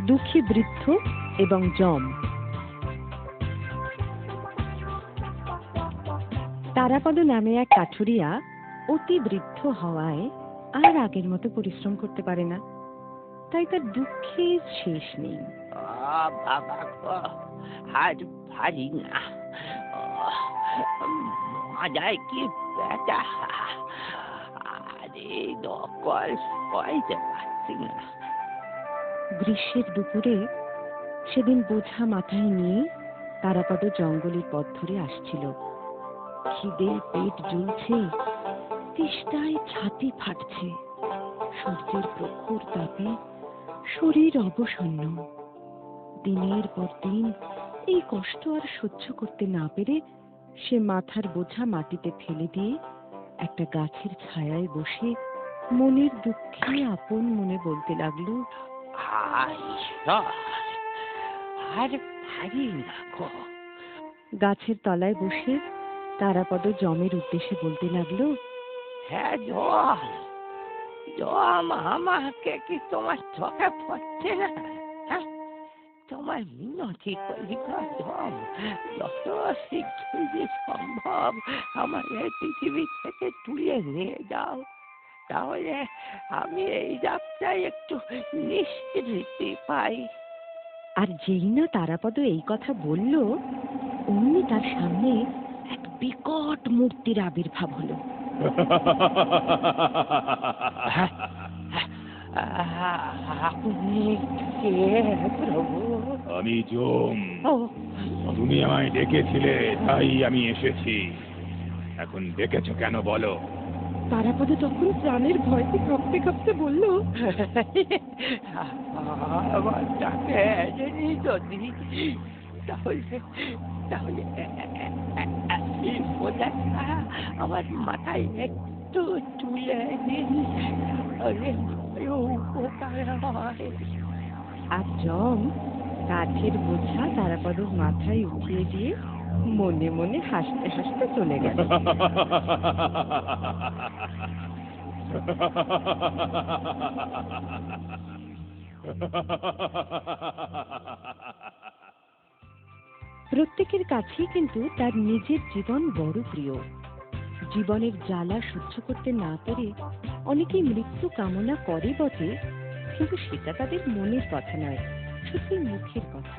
দুঃখী বৃদ্ধ এবং যম। তারাপদ নামে এক কাঠুরিয়া অতি বৃদ্ধ হওয়ায় আর আগের মতো পরিশ্রম করতে পারে না, তাই তার দুঃখের শেষ নেই। বাবা গো, আর পারি না, মাজায় কি ব্যথা, আরে নকল সইতে পারছি না। গ্রীষ্মের দুপুরে সেদিন বোঝা মাথায় নিয়ে তারাপদ জঙ্গলের পথ ধরে আসছিল। খিদে পেট জ্বলছে, তেষ্টায় ছাতি ফাটছে, সূর্যের প্রখর তাপে শরীর অবসন্ন। দিনের পর দিন এই কষ্ট আর সহ্য করতে না পেরে সে মাথার বোঝা মাটিতে ফেলে দিয়ে একটা গাছের ছায়ায় বসে মনের দুঃখে আপন মনে বলতে লাগলো, আর পারি না গো। গাছের তলায় বসে তারাপদ যমের উদ্দেশ্যে বলতে লাগলো, হ্যাঁ জম, জম, আমাকে কি তোমার চোখে পড়ছে না? তোমার মিনতি করি জম, যত শীঘ্রই সম্ভব আমার এই পৃথিবী থেকে তুলে নিয়ে যাও, তাহলে আমি এই যাত্রায় একটু নিশ্চিন্তি পাই। আর যেই না তারাপদ এই কথা বলল, অমনি তার সামনে এক বিকট মূর্তির আবির্ভাব হলো। আপনি কে প্রভু? আমি যম। তুমি আমায় ডেকেছিলে, তাই আমি এসেছি। এখন ডেকেছ কেন বলো? তারাপদ তখন প্রাণের ভয়তে কাঁপতে কাঁপতে বলল, আমার ডাকে যদি তাহলে তাহলে আমার মাথায় একটু তুলে দিন, তাহলে উপকার হয়। আর যম কাঠের বোঝা তারাপদর মাথায় উঠিয়ে দিয়ে মনে মনে হাসতে হাসতে চলে গেল। প্রত্যেকের কাছেই কিন্তু তার নিজের জীবন বড় প্রিয়। জীবনের জ্বালা সহ্য করতে না পেরে অনেকেই মৃত্যু কামনা করে বটে, কিন্তু সেটা তাদের মনের কথা নয়, শুধু মুখের কথা।